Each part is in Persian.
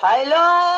حيلو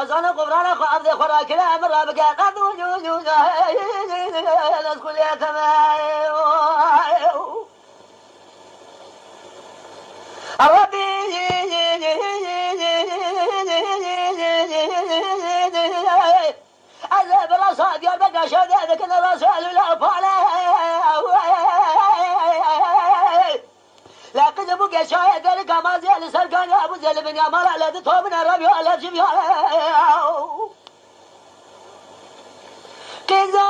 أزان قبران خو عبد خوراك لا مرة بقى قدو جو ناس كل ربي أذهب الأصاد يا بقى شهادتك أنا رسول لا فعله لكن ابوك شاهد ذلك ما زال سرقان يا ابو زل بن يا مال على دتهم من الربي ولا جبيا كذا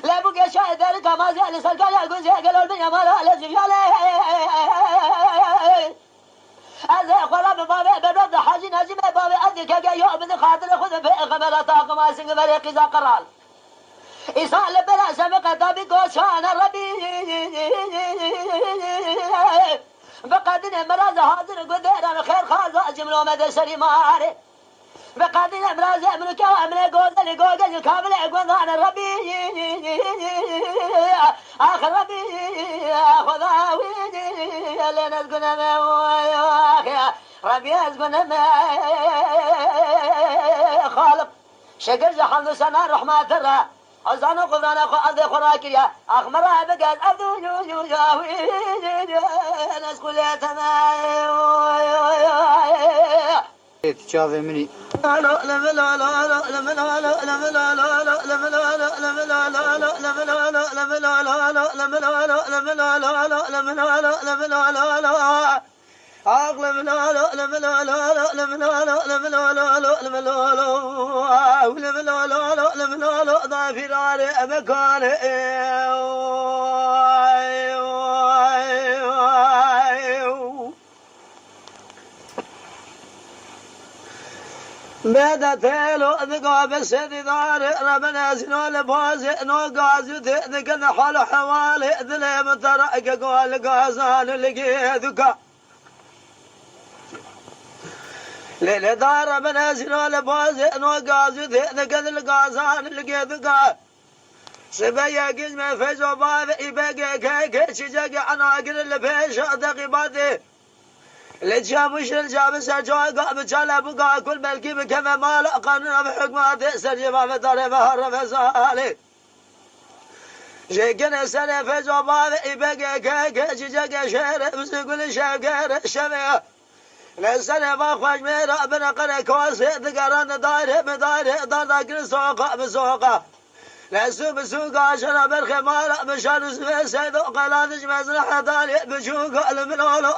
لا ابوك شاهد ذلك ما زال سرقان يا ابو زل بن يا مال على جبيا هذا خراب بابا بنض حاجي نجم بابا ادك يا ابن خاطر خذ في خبر طاقم اسنج بريق اذا قرال إصال بلا سبق دابي قوشان ربي بقدر مراز حاضر قدر خير خاز جملو مدى سريماري بقدر مراز من كامل قوزل كامل قوزان ربي آخر ربي خذاوي لين أزقنا ما ربي أزقنا ما خالق شكر جحن سنة رحمة الرا أزان قبران أخو عبد خوراكيا أخمرها بقى عبدو جاوي ناس كلها تشافي مني أغلب لا لا لا لا لا لا لا لا لا لا لا لا لا لا لا ضافر على مكانه بعد تيلو ذقا بس دار ربنا زنو لباز نو غازو ذكن حال حوالي ذلم ترك قال غازان لقي ذكا ليلة دار بنازل لباز نو غازو ذكن الغازان لقي ذكا سبيا قزم فيزو باب إبقى كيك شجاق عناقل اللي دقيباتي لجامش الجام سجوا قام جلا بقى كل ملكي بكم مال قانون بحكمات سجوا مدار مهر فزالي جيكن سنة فيزو باب إبقى كيك شجاق شهر بسكل شاقر شمية لسنة ما خوش ميرا بنا قنا كواسي ذكران دار ذاكر سوقا بسوقا لسو بسوقا عشان بالخمار مشان سوى سيدو قلادش مزرحة دالي بشوقا الملولو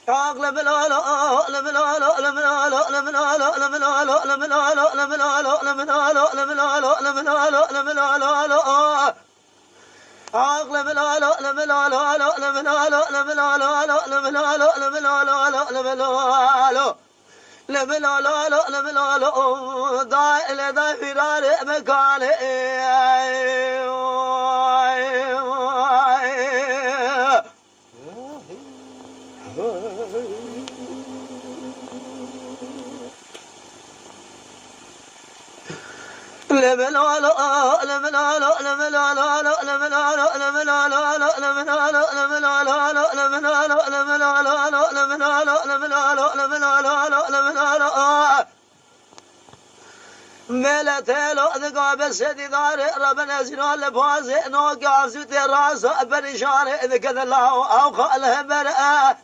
أغلب الولو لمنولو لمنولو لمنولو لمنولو لمنولو لمنولو لمنولو لمنولو لمنولو لمنولو أغلب الولو لمنولو لمنولو لمنولو لمنولو لمنولو لمنولو لمنولو لمنولو ضايل ذا فرار مكانه ملتلو ذقا بسدي دار ربنا زنا لباز نو قازو تراس برشار اذا كذا الله او خاله برأ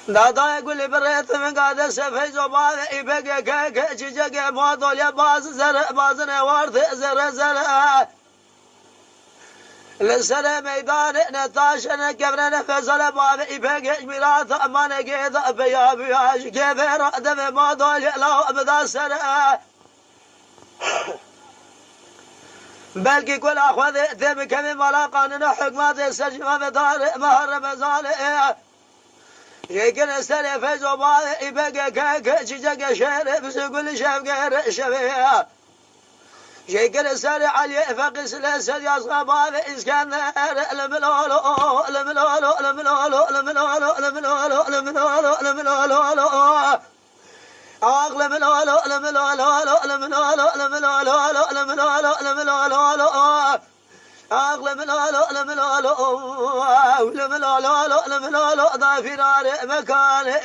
دادا يقول بريت من قاعد سفي زبان يبقى كيك جيجا ما دول يا باز زر بازنا ورث زر لسنا ميدان نتاشنا كبرنا فزل باب يبقى ميراث امان قيد بيا كيف رأدم ما دول لا ابدا سنة belki kul akhvazte bikemi mala kanına hükmate secma ve dar maharrem zale Yekin sene fezo bağ ibege keke çiçek şeref gül şevger şeviye Yekin sene Ali fakis lesed yazga bağ ve İskender Lemilolo lemilolo lemilolo lemilolo lemilolo lemilolo lemilolo Ağlımın oğlu, ölümün oğlu, ölümün oğlu, ölümün oğlu, ölümün oğlu, ölümün oğlu, Ağlımın oğlu, ölümün oğlu, ölümün oğlu, ölümün oğlu, da firari mekanı.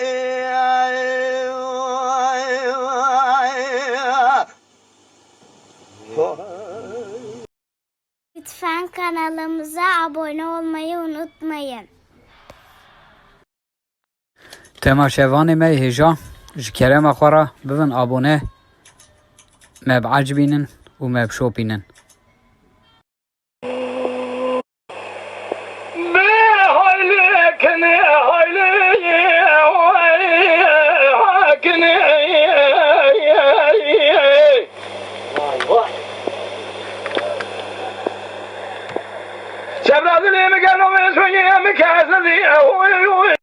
Lütfen kanalımıza abone olmayı unutmayın. تماشاوان ما هجا جكرم أخورا بفن أبونه ما بعجبينن وما بشوبينن Şebrazı lemi gel o mesveyi mi kâzı diye